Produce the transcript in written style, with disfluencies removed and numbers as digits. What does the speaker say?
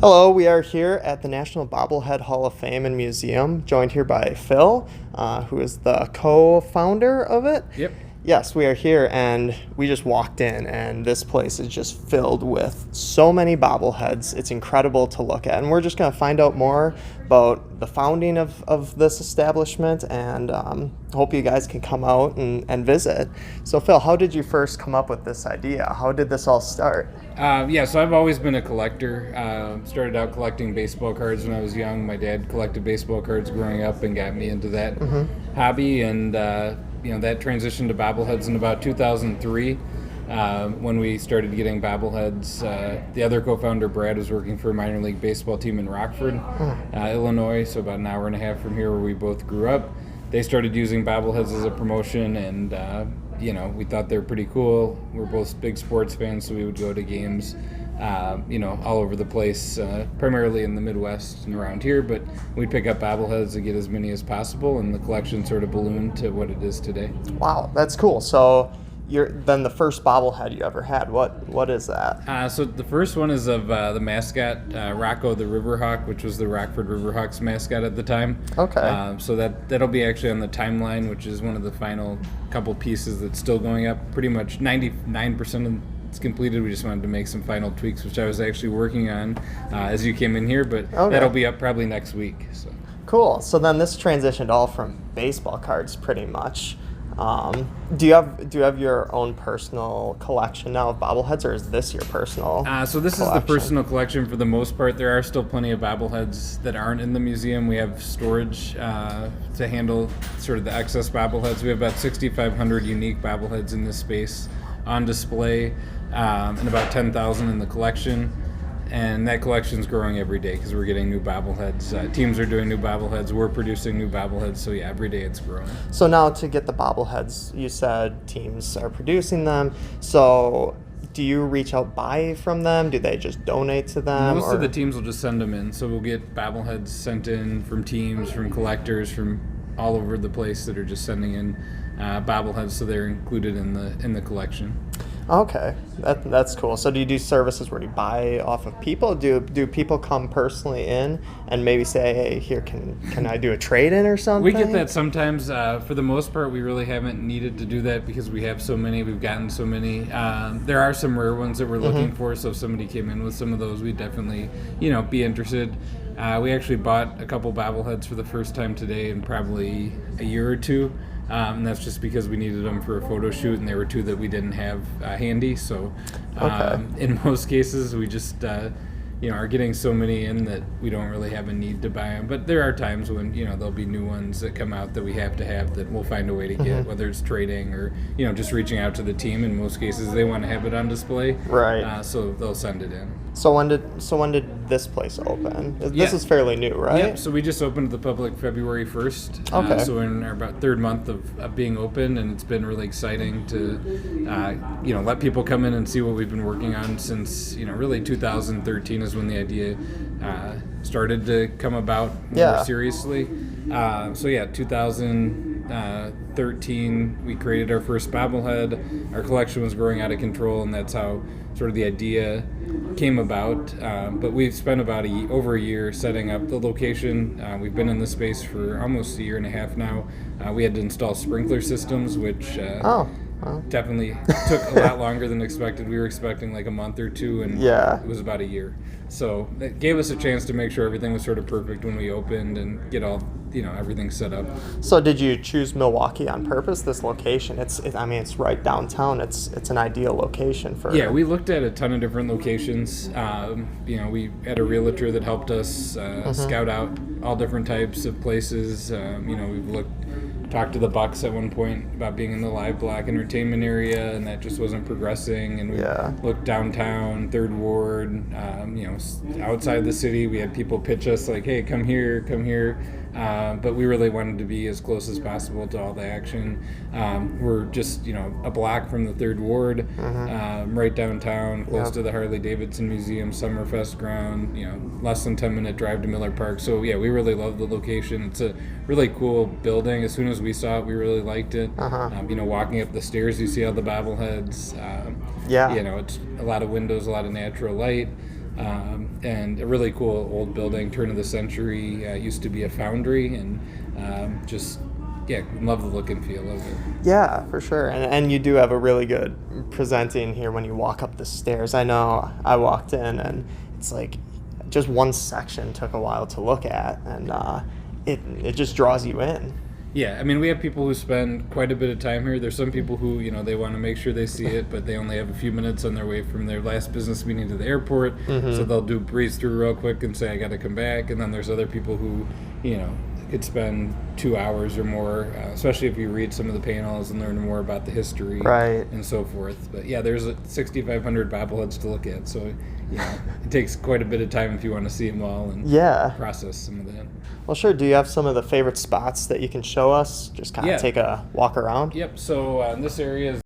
Hello, we are here at the National Bobblehead Hall of Fame and Museum, joined here by Phil, who is the co-founder of it. Yep. Yes, we are here, and we just walked in, and this place is just filled with so many bobbleheads. It's incredible to look at, and we're just going to find out more about the founding of this establishment, and hope you guys can come out and visit. So, Phil, how did you first come up with this idea? How did this all start? So I've always been a collector. Started out collecting baseball cards when I was young. My dad collected baseball cards growing up and got me into that hobby, and that transitioned to bobbleheads in about 2003 when we started getting bobbleheads. The other co-founder, Brad, was working for a minor league baseball team in Rockford, Illinois, so about an hour and a half from here where we both grew up. They started using bobbleheads as a promotion, and we thought they were pretty cool. We're both big sports fans, so we would go to games, all over the place, primarily in the Midwest and around here, but we'd pick up bobbleheads to get as many as possible, and the collection sort of ballooned to what it is today. Wow, that's cool. So then the first bobblehead you ever had, what is that? So the first one is of the mascot, Rocco the Riverhawk, which was the Rockford Riverhawks mascot at the time. Okay. So that'll be actually on the timeline, which is one of the final couple pieces that's still going up. Pretty much 99% of it's completed. We just wanted to make some final tweaks, which I was actually working on as you came in here, but that'll be up probably next week. So. Cool. So then this transitioned all from baseball cards pretty much. Do you have your own personal collection now of bobbleheads, or is this your personal So this collection? is the personal collection for the most part. There are still plenty of bobbleheads that aren't in the museum. We have storage to handle sort of the excess bobbleheads. We have about 6,500 unique bobbleheads in this space on display, and about 10,000 in the collection. And that collection's growing every day because we're getting new bobbleheads. Teams are doing new bobbleheads. We're producing new bobbleheads. So yeah, every day it's growing. So now to get the bobbleheads, you said teams are producing them. So do you reach out, buy from them? Do they just donate to them? Most of the teams will just send them in. So we'll get bobbleheads sent in from teams, from collectors, from all over the place that are just sending in bobbleheads, so they're included in the collection. Okay, that's cool. So do you do services where you buy off of people? Do people come personally in and maybe say, hey, here, can I do a trade-in or something? We get that sometimes. For the most part, we really haven't needed to do that because we have so many. We've gotten so many. There are some rare ones that we're looking for, so if somebody came in with some of those, we'd definitely, be interested. We actually bought a couple bobbleheads for the first time today in probably a year or two. And that's just because we needed them for a photo shoot, and there were two that we didn't have handy. So in most cases, we just are getting so many in that we don't really have a need to buy them. But there are times when there'll be new ones that come out that we have to have that we'll find a way to get, whether it's trading or just reaching out to the team. In most cases, they want to have it on display, right? So they'll send it in. So when did this place open? This is fairly new, right? Yep. So we just opened to the public February 1st. Okay. So we're in our about third month of being open, and it's been really exciting to let people come in and see what we've been working on since really 2013 is when the idea started to come about more seriously. 2013 we created our first bobblehead. Our collection was growing out of control, and that's how sort of the idea came about. But we've spent about over a year setting up the location. We've been in the space for almost a year and a half now. We had to install sprinkler systems, which definitely took a lot longer than expected. We were expecting like a month or two, and it was about a year. So that gave us a chance to make sure everything was sort of perfect when we opened and get all everything set up. So did you choose Milwaukee on purpose? This location, it's right downtown. It's an ideal location for. Yeah, we looked at a ton of different locations. We had a realtor that helped us scout out all different types of places. We've talked to the Bucks at one point about being in the live block entertainment area, and that just wasn't progressing. And we looked downtown, Third Ward, outside the city. We had people pitch us like, "Hey, come here." But we really wanted to be as close as possible to all the action. We're just, a block from the Third Ward, right downtown, close to the Harley-Davidson Museum, Summerfest ground, less than 10-minute drive to Miller Park. So, yeah, we really love the location. It's a really cool building. As soon as we saw it, we really liked it. Walking up the stairs, you see all the bobbleheads. It's a lot of windows, a lot of natural light. and a really cool old building, turn of the century. Used to be a foundry, and love the look and feel of it. Yeah, for sure. And you do have a really good presenting here when you walk up the stairs. I know I walked in and it's like just one section took a while to look at, and it just draws you in. Yeah, I mean, we have people who spend quite a bit of time here. There's some people who, they want to make sure they see it, but they only have a few minutes on their way from their last business meeting to the airport, so they'll breeze through real quick and say, I got to come back. And then there's other people who, could spend 2 hours or more, especially if you read some of the panels and learn more about the history and so forth. But yeah, there's 6,500 bobbleheads to look at, so it takes quite a bit of time if you want to see them all and process some of that. Well, sure. Do you have some of the favorite spots that you can show us? Just kind of take a walk around? Yep. So in this area is